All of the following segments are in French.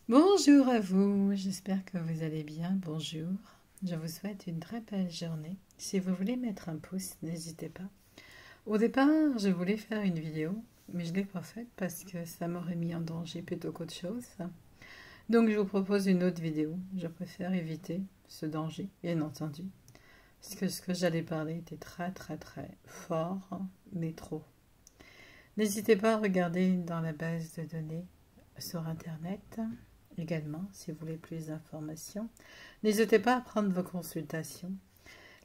Bonjour à vous, j'espère que vous allez bien, bonjour. Je vous souhaite une très belle journée. Si vous voulez mettre un pouce, n'hésitez pas. Au départ, je voulais faire une vidéo, mais je ne l'ai pas faite parce que ça m'aurait mis en danger plutôt qu'autre chose. Donc je vous propose une autre vidéo. Je préfère éviter ce danger, bien entendu. Parce que ce que j'allais parler était très fort, mais trop. N'hésitez pas à regarder dans la base de données sur Internet. Également, si vous voulez plus d'informations, n'hésitez pas à prendre vos consultations.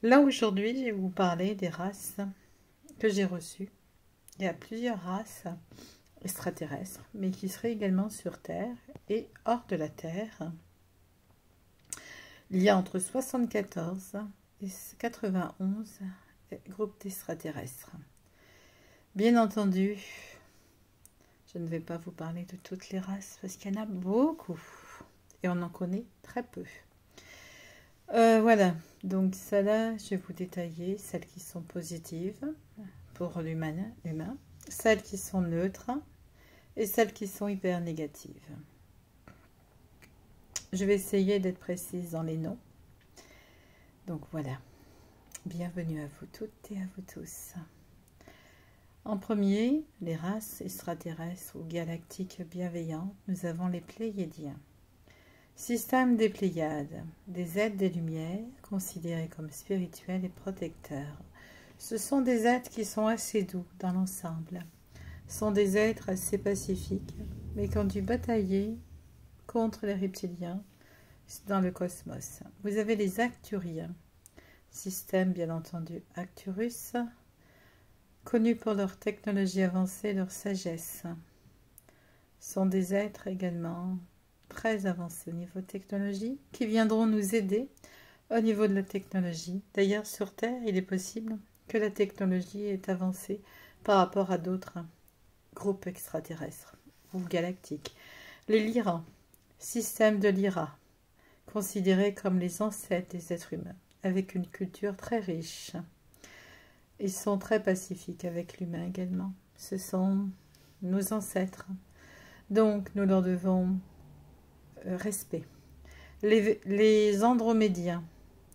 Là, aujourd'hui, je vais vous parler des races que j'ai reçues. Il y a plusieurs races extraterrestres, mais qui seraient également sur Terre et hors de la Terre. Il y a entre 74 et 91 groupes d'extraterrestres. Bien entendu, je ne vais pas vous parler de toutes les races parce qu'il y en a beaucoup et on en connaît très peu. Voilà, donc ça là, je vais vous détailler celles qui sont positives pour l'humain, celles qui sont neutres et celles qui sont hyper négatives. Je vais essayer d'être précise dans les noms. Donc voilà, bienvenue à vous toutes et à vous tous. En premier, les races extraterrestres ou galactiques bienveillantes, nous avons les Pléiadiens. Système des Pléiades, des êtres des Lumières, considérés comme spirituels et protecteurs. Ce sont des êtres qui sont assez doux dans l'ensemble. Ce sont des êtres assez pacifiques, mais qui ont dû batailler contre les reptiliens dans le cosmos. Vous avez les Acturiens, système bien entendu Acturus, connus pour leur technologie avancée et leur sagesse. Sont des êtres également très avancés au niveau technologie, qui viendront nous aider au niveau de la technologie. D'ailleurs, sur Terre, il est possible que la technologie est avancée par rapport à d'autres groupes extraterrestres ou galactiques. Les Lyras, système de Lyra, considérés comme les ancêtres des êtres humains, avec une culture très riche. Ils sont très pacifiques avec l'humain également. Ce sont nos ancêtres. Donc, nous leur devons respect. Les Andromédiens,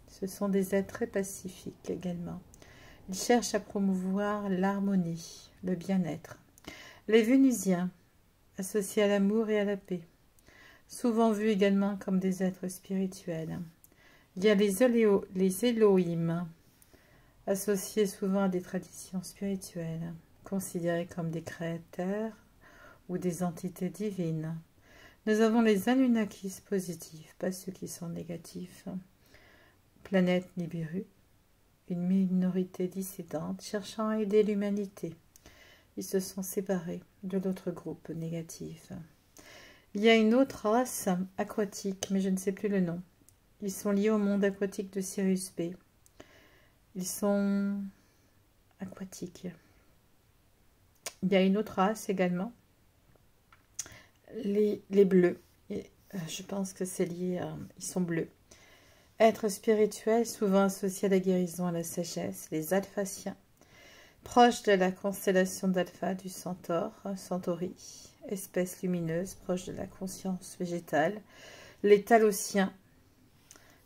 ce sont des êtres très pacifiques également. Ils cherchent à promouvoir l'harmonie, le bien-être. Les Vénusiens, associés à l'amour et à la paix, souvent vus également comme des êtres spirituels. Il y a les Elohim, associés souvent à des traditions spirituelles, considérés comme des créateurs ou des entités divines. Nous avons les Anunnakis positifs, pas ceux qui sont négatifs. Planète Nibiru, une minorité dissidente cherchant à aider l'humanité. Ils se sont séparés de l'autre groupe négatif. Il y a une autre race aquatique, mais je ne sais plus le nom. Ils sont liés au monde aquatique de Sirius B. Ils sont aquatiques. Il y a une autre race également. Les bleus. Et, je pense que c'est lié à... Ils sont bleus. Êtres spirituels, souvent associés à la guérison, à la sagesse. Les alphaciens. Proches de la constellation d'Alpha du Centaure, Centauri. Espèce lumineuse, proche de la conscience végétale. Les Talosiens,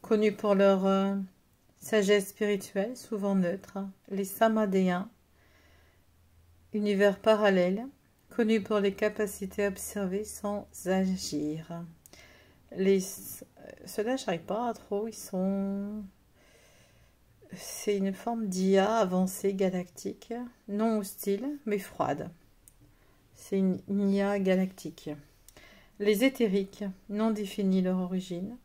connus pour leur... sagesse spirituelle, souvent neutre. Les Samadéens, univers parallèle, connus pour les capacités à observer sans agir. Ceux-là, je n'arrive pas à trop, ils sont... C'est une forme d'IA avancée galactique, non hostile, mais froide. C'est une IA galactique. Les éthériques, non définis leur origine.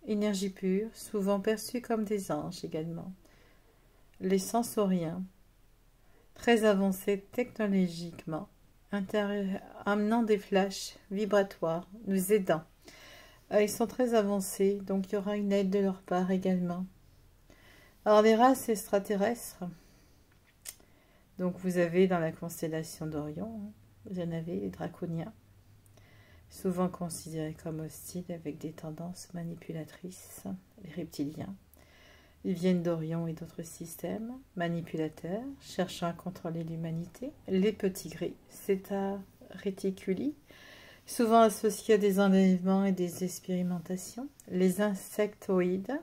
Énergie pure, souvent perçue comme des anges également. Les sensoriens, très avancés technologiquement, amenant des flashs vibratoires, nous aidant. Ils sont très avancés, donc il y aura une aide de leur part également. Alors les races extraterrestres, donc vous avez dans la constellation d'Orion, vous en avez les draconiens, souvent considérés comme hostiles avec des tendances manipulatrices, les reptiliens. Ils viennent d'Orion et d'autres systèmes manipulateurs, cherchant à contrôler l'humanité. Les petits gris, Theta Reticuli, souvent associés à des enlèvements et des expérimentations. Les insectoïdes,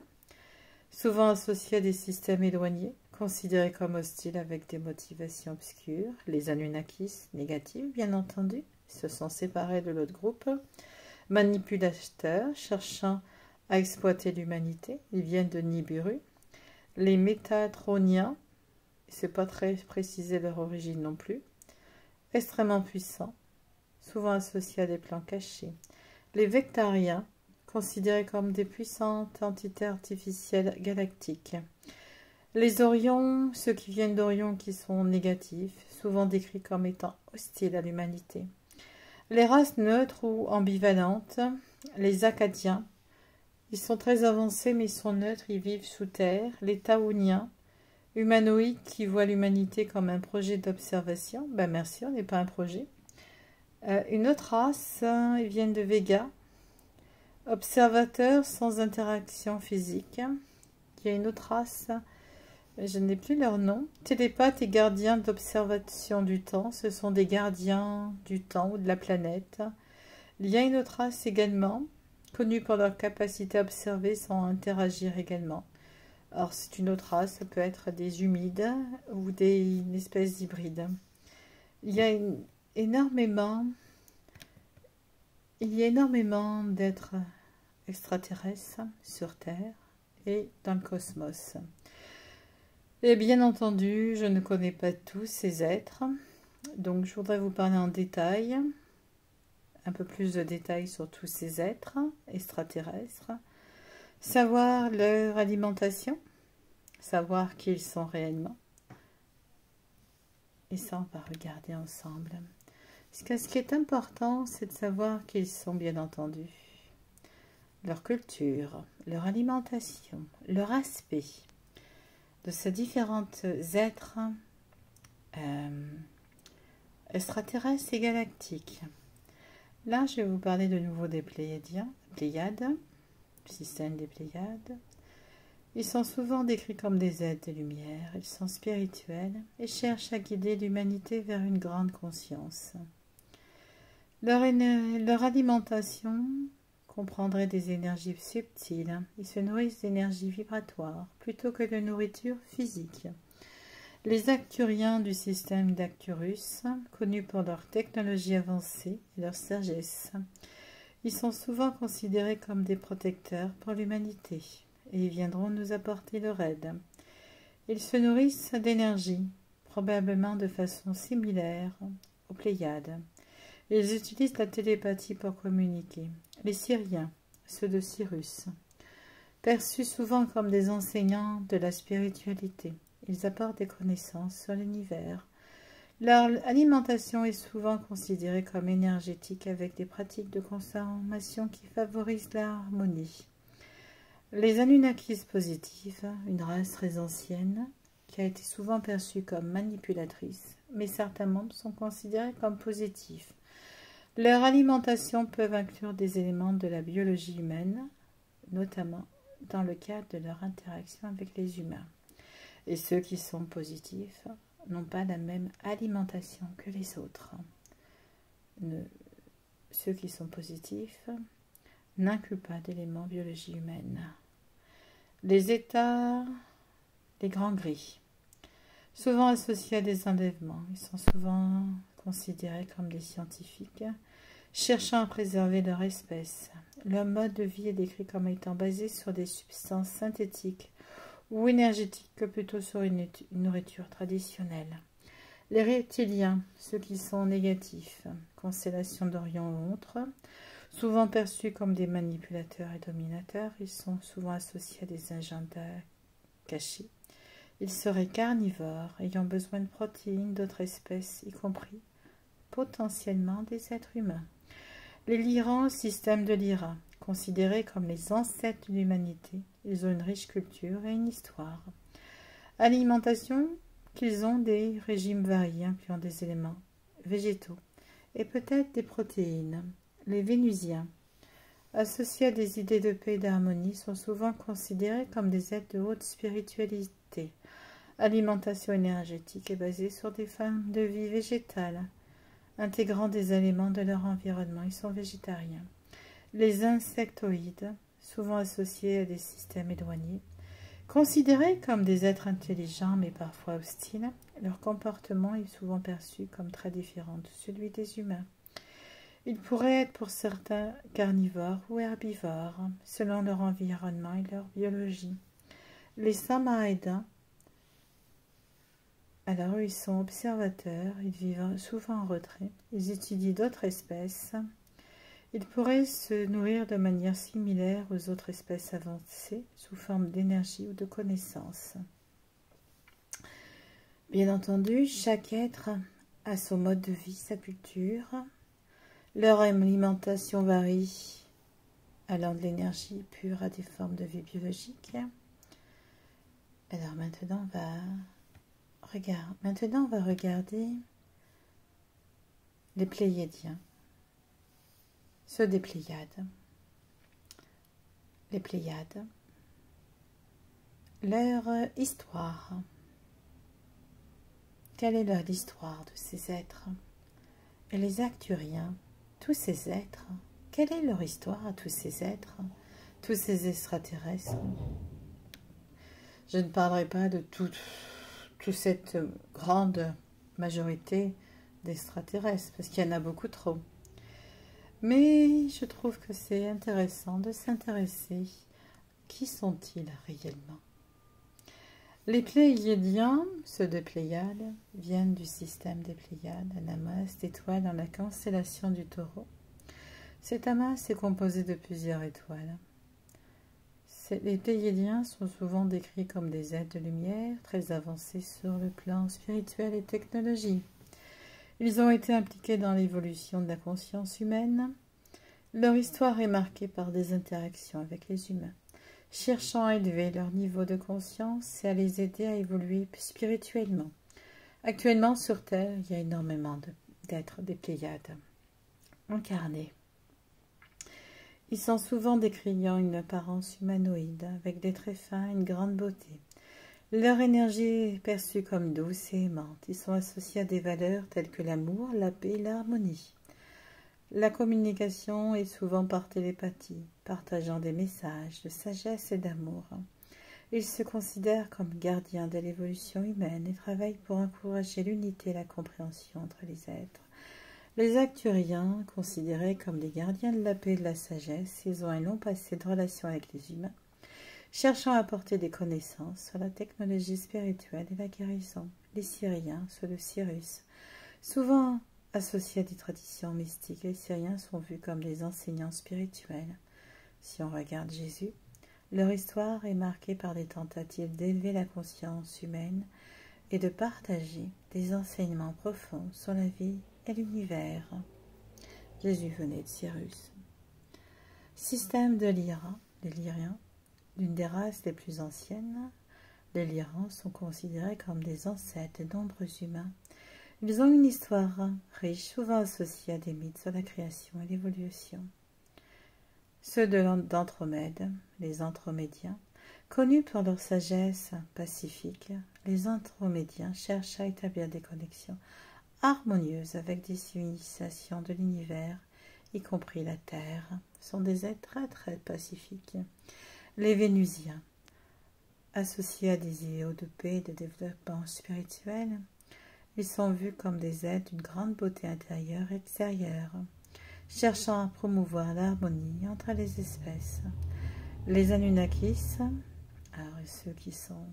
souvent associés à des systèmes éloignés, considérés comme hostiles avec des motivations obscures. Les Anunnakis, négatifs bien entendu, se sont séparés de l'autre groupe. Manipulateurs, cherchant à exploiter l'humanité, ils viennent de Nibiru. Les Métatroniens, c'est pas très précisé leur origine non plus, extrêmement puissants, souvent associés à des plans cachés. Les Vectariens, considérés comme des puissantes entités artificielles galactiques. Les Orions, ceux qui viennent d'Orion qui sont négatifs, souvent décrits comme étant hostiles à l'humanité. Les races neutres ou ambivalentes, les Akkadiens, ils sont très avancés mais ils sont neutres, ils vivent sous terre. Les Taouniens, humanoïdes qui voient l'humanité comme un projet d'observation. Ben merci, on n'est pas un projet. Une autre race, ils viennent de Vega, observateurs sans interaction physique. Il y a une autre race, je n'ai plus leur nom. Télépathes et gardiens d'observation du temps, ce sont des gardiens du temps ou de la planète. Il y a une autre race également, connue pour leur capacité à observer sans interagir également. Alors c'est une autre race, ça peut être des humides ou une espèce d'hybride. Il y a énormément d'êtres extraterrestres sur Terre et dans le cosmos. Et bien entendu, je ne connais pas tous ces êtres, donc je voudrais vous parler en détail, un peu plus de détails sur tous ces êtres extraterrestres, savoir leur alimentation, savoir qui ils sont réellement. Et ça, on va regarder ensemble. Parce que ce qui est important, c'est de savoir qui ils sont, bien entendu. Leur culture, leur alimentation, leur aspect, de ces différents êtres extraterrestres et galactiques. Là, je vais vous parler de nouveau des Pléiades, du système des Pléiades. Ils sont souvent décrits comme des êtres de lumière, ils sont spirituels et cherchent à guider l'humanité vers une grande conscience. Leur alimentation comprendrait des énergies subtiles. Ils se nourrissent d'énergie vibratoire plutôt que de nourriture physique. Les Arcturiens du système d'Arcturus, connus pour leur technologie avancée et leur sagesse, ils sont souvent considérés comme des protecteurs pour l'humanité et ils viendront nous apporter leur aide. Ils se nourrissent d'énergie, probablement de façon similaire aux Pléiades. Ils utilisent la télépathie pour communiquer. Les Syriens, ceux de Cyrus, perçus souvent comme des enseignants de la spiritualité, ils apportent des connaissances sur l'univers. Leur alimentation est souvent considérée comme énergétique avec des pratiques de consommation qui favorisent l'harmonie. Les Anunnakis positifs, une race très ancienne, qui a été souvent perçue comme manipulatrice, mais certains membres sont considérés comme positifs. Leur alimentation peut inclure des éléments de la biologie humaine, notamment dans le cadre de leur interaction avec les humains. Et ceux qui sont positifs n'ont pas la même alimentation que les autres. Ceux qui sont positifs n'incluent pas d'éléments biologie humaine. Les états, les grands gris, souvent associés à des enlèvements, ils sont souvent considérés comme des scientifiques, cherchant à préserver leur espèce. Leur mode de vie est décrit comme étant basé sur des substances synthétiques ou énergétiques que plutôt sur une nourriture traditionnelle. Les reptiliens, ceux qui sont négatifs, constellation d'Orion ou autres, souvent perçus comme des manipulateurs et dominateurs, ils sont souvent associés à des agendas cachés. Ils seraient carnivores, ayant besoin de protéines d'autres espèces, y compris potentiellement des êtres humains. Les Lyrans, système de Lyra, considérés comme les ancêtres de l'humanité, ils ont une riche culture et une histoire. Alimentation, qu'ils ont des régimes variés incluant des éléments végétaux et peut-être des protéines. Les Vénusiens, associés à des idées de paix et d'harmonie, sont souvent considérés comme des êtres de haute spiritualité. Alimentation énergétique est basée sur des formes de vie végétales, intégrant des éléments de leur environnement. Ils sont végétariens. Les insectoïdes, souvent associés à des systèmes éloignés, considérés comme des êtres intelligents mais parfois hostiles, leur comportement est souvent perçu comme très différent de celui des humains. Ils pourraient être pour certains carnivores ou herbivores, selon leur environnement et leur biologie. Les Samoyèdes, alors ils sont observateurs, ils vivent souvent en retrait, ils étudient d'autres espèces. Ils pourraient se nourrir de manière similaire aux autres espèces avancées, sous forme d'énergie ou de connaissances. Bien entendu, chaque être a son mode de vie, sa culture. Leur alimentation varie, allant de l'énergie pure à des formes de vie biologique. Alors maintenant, on va regarder les Pléiadiens. Ceux des Pléiades. Les Pléiades. Leur histoire. Quelle est l'histoire de ces êtres? Et les Acturiens, tous ces êtres, quelle est leur histoire à tous ces êtres, tous ces extraterrestres? Je ne parlerai pas de toute cette grande majorité d'extraterrestres, parce qu'il y en a beaucoup trop. Mais je trouve que c'est intéressant de s'intéresser. Qui sont-ils réellement? Les Pléiadiens, ceux de Pléiades, viennent du système des Pléiades, un amas d'étoiles dans la constellation du Taureau. Cet amas est composé de plusieurs étoiles. Les Pléiadiens sont souvent décrits comme des êtres de lumière, très avancés sur le plan spirituel et technologique. Ils ont été impliqués dans l'évolution de la conscience humaine. Leur histoire est marquée par des interactions avec les humains, cherchant à élever leur niveau de conscience et à les aider à évoluer spirituellement. Actuellement, sur Terre, il y a énormément d'êtres des Pléiades incarnés. Ils sont souvent décriant une apparence humanoïde, avec des traits fins et une grande beauté. Leur énergie est perçue comme douce et aimante. Ils sont associés à des valeurs telles que l'amour, la paix et l'harmonie. La communication est souvent par télépathie, partageant des messages de sagesse et d'amour. Ils se considèrent comme gardiens de l'évolution humaine et travaillent pour encourager l'unité et la compréhension entre les êtres. Les Acturiens, considérés comme des gardiens de la paix et de la sagesse, ils ont un long passé de relations avec les humains, cherchant à apporter des connaissances sur la technologie spirituelle et la guérison. Les Syriens, ceux de Cyrus, souvent associés à des traditions mystiques, les Syriens sont vus comme des enseignants spirituels. Si on regarde Jésus, leur histoire est marquée par des tentatives d'élever la conscience humaine et de partager des enseignements profonds sur la vie et l'univers. Jésus venait de Cyrus. Système de Lyra, les Lyriens, l'une des races les plus anciennes, les Lyrans sont considérés comme des ancêtres de nombreux humains. Ils ont une histoire riche, souvent associée à des mythes sur la création et l'évolution. Ceux d'Andromède, les Andromédiens, connus pour leur sagesse pacifique, les Andromédiens cherchent à établir des connexions harmonieuses avec des civilisations de l'univers, y compris la Terre, sont des êtres très très pacifiques. Les Vénusiens, associés à des idéaux de paix et de développement spirituel, ils sont vus comme des êtres d'une grande beauté intérieure et extérieure, cherchant à promouvoir l'harmonie entre les espèces. Les Anunnakis, alors ceux qui sont,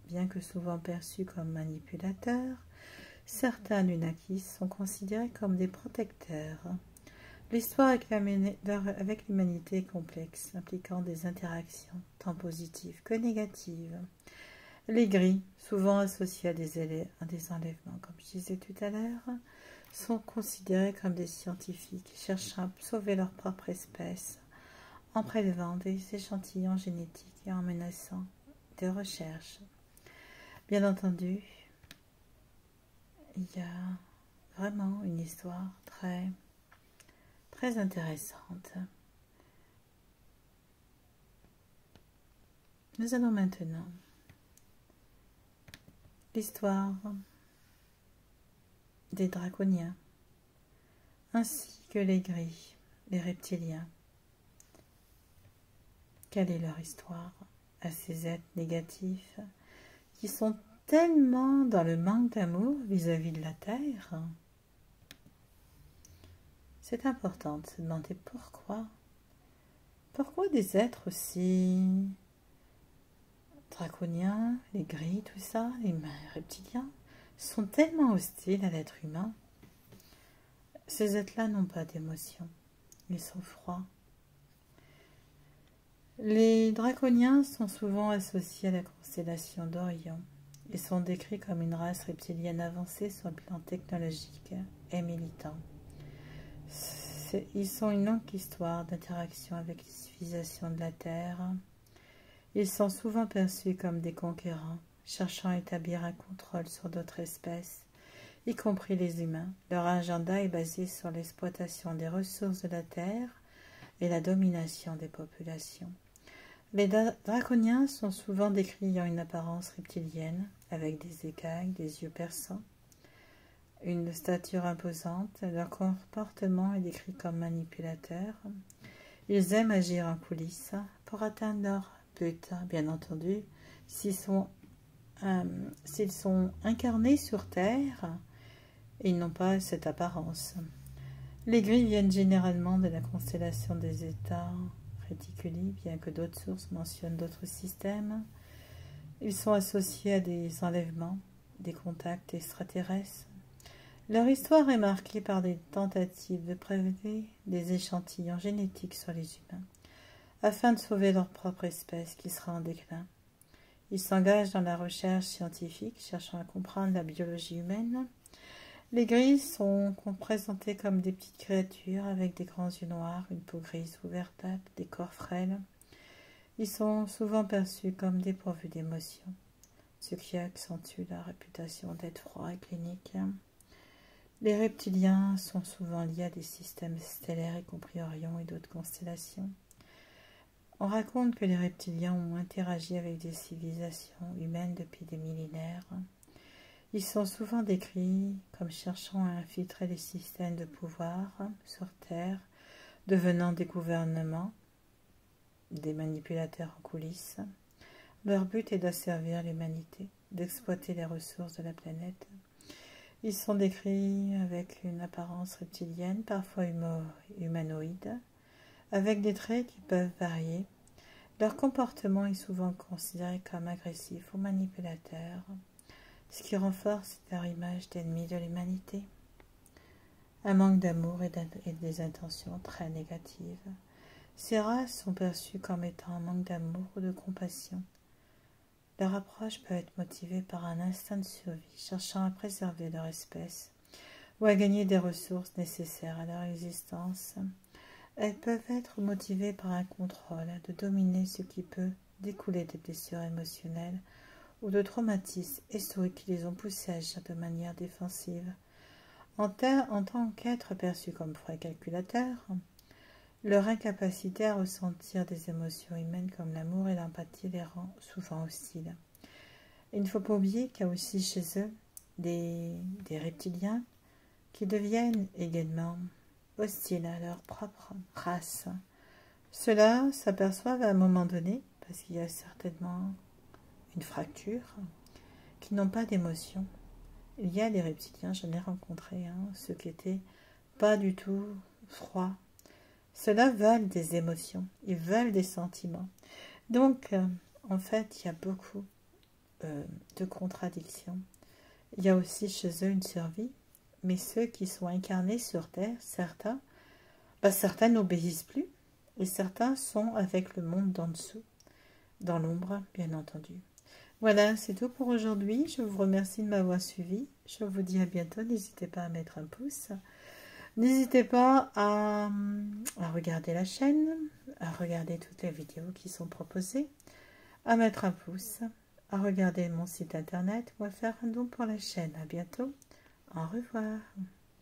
bien que souvent perçus comme manipulateurs, certains Anunnakis sont considérés comme des protecteurs. L'histoire avec l'humanité est complexe, impliquant des interactions tant positives que négatives. Les Gris, souvent associés à des enlèvements, comme je disais tout à l'heure, sont considérés comme des scientifiques cherchant à sauver leur propre espèce en prélevant des échantillons génétiques et en menaçant des recherches. Bien entendu, il y a vraiment une histoire très, très intéressante. Nous allons maintenant l'histoire des Draconiens. ainsi que les gris, les reptiliens. Quelle est leur histoire à ces êtres négatifs qui sont tellement dans le manque d'amour vis-à-vis de la Terre? C'est important de se demander pourquoi. Pourquoi des êtres aussi draconiens, les gris, tout ça, les reptiliens, sont tellement hostiles à l'être humain? Ces êtres-là n'ont pas d'émotion, ils sont froids. Les draconiens sont souvent associés à la constellation d'Orion. Ils sont décrits comme une race reptilienne avancée sur le plan technologique et militant. Ils sont une longue histoire d'interaction avec les civilisations de la Terre. Ils sont souvent perçus comme des conquérants, cherchant à établir un contrôle sur d'autres espèces, y compris les humains. Leur agenda est basé sur l'exploitation des ressources de la Terre et la domination des populations. Les draconiens sont souvent décrits ayant une apparence reptilienne, avec des écailles, des yeux perçants, une stature imposante. Leur comportement est décrit comme manipulateur. Ils aiment agir en coulisses pour atteindre leur but, bien entendu. S'ils sont incarnés sur Terre, ils n'ont pas cette apparence. Les gris viennent généralement de la constellation des États réticuli, bien que d'autres sources mentionnent d'autres systèmes. Ils sont associés à des enlèvements, des contacts extraterrestres. Leur histoire est marquée par des tentatives de prélever des échantillons génétiques sur les humains, afin de sauver leur propre espèce qui sera en déclin. Ils s'engagent dans la recherche scientifique, cherchant à comprendre la biologie humaine. Les gris sont présentés comme des petites créatures avec des grands yeux noirs, une peau grise ou verdâtre, des corps frêles. Ils sont souvent perçus comme dépourvus d'émotions, ce qui accentue la réputation d'être froids et cliniques. Les reptiliens sont souvent liés à des systèmes stellaires, y compris Orion et d'autres constellations. On raconte que les reptiliens ont interagi avec des civilisations humaines depuis des millénaires. Ils sont souvent décrits comme cherchant à infiltrer les systèmes de pouvoir sur Terre, devenant des gouvernements, des manipulateurs en coulisses. Leur but est d'asservir l'humanité, d'exploiter les ressources de la planète. Ils sont décrits avec une apparence reptilienne, parfois humanoïde, avec des traits qui peuvent varier. Leur comportement est souvent considéré comme agressif ou manipulateur, ce qui renforce leur image d'ennemis de l'humanité. Un manque d'amour et des intentions très négatives. Ces races sont perçues comme étant un manque d'amour ou de compassion. Leur approche peut être motivée par un instinct de survie, cherchant à préserver leur espèce ou à gagner des ressources nécessaires à leur existence. Elles peuvent être motivées par un contrôle, de dominer ce qui peut découler des blessures émotionnelles ou de traumatismes historiques qui les ont poussés à agir de manière défensive. En tant qu'êtres perçus comme froids et calculateurs, leur incapacité à ressentir des émotions humaines comme l'amour et l'empathie les rend souvent hostiles. Il ne faut pas oublier qu'il y a aussi chez eux des reptiliens qui deviennent également hostiles à leur propre race. Ceux-là s'aperçoivent à un moment donné, parce qu'il y a certainement une fracture, qui n'ont pas d'émotion. Il y a des reptiliens, j'en ai rencontré, ceux qui étaient pas du tout froids. Ceux-là veulent des émotions, ils veulent des sentiments. Donc, en fait, il y a beaucoup de contradictions. Il y a aussi chez eux une survie, mais ceux qui sont incarnés sur Terre, certains n'obéissent plus, et certains sont avec le monde d'en dessous, dans l'ombre, bien entendu. Voilà, c'est tout pour aujourd'hui. Je vous remercie de m'avoir suivi. Je vous dis à bientôt. N'hésitez pas à mettre un pouce. N'hésitez pas à regarder la chaîne, à regarder toutes les vidéos qui sont proposées, à mettre un pouce, à regarder mon site internet ou à faire un don pour la chaîne. À bientôt. Au revoir.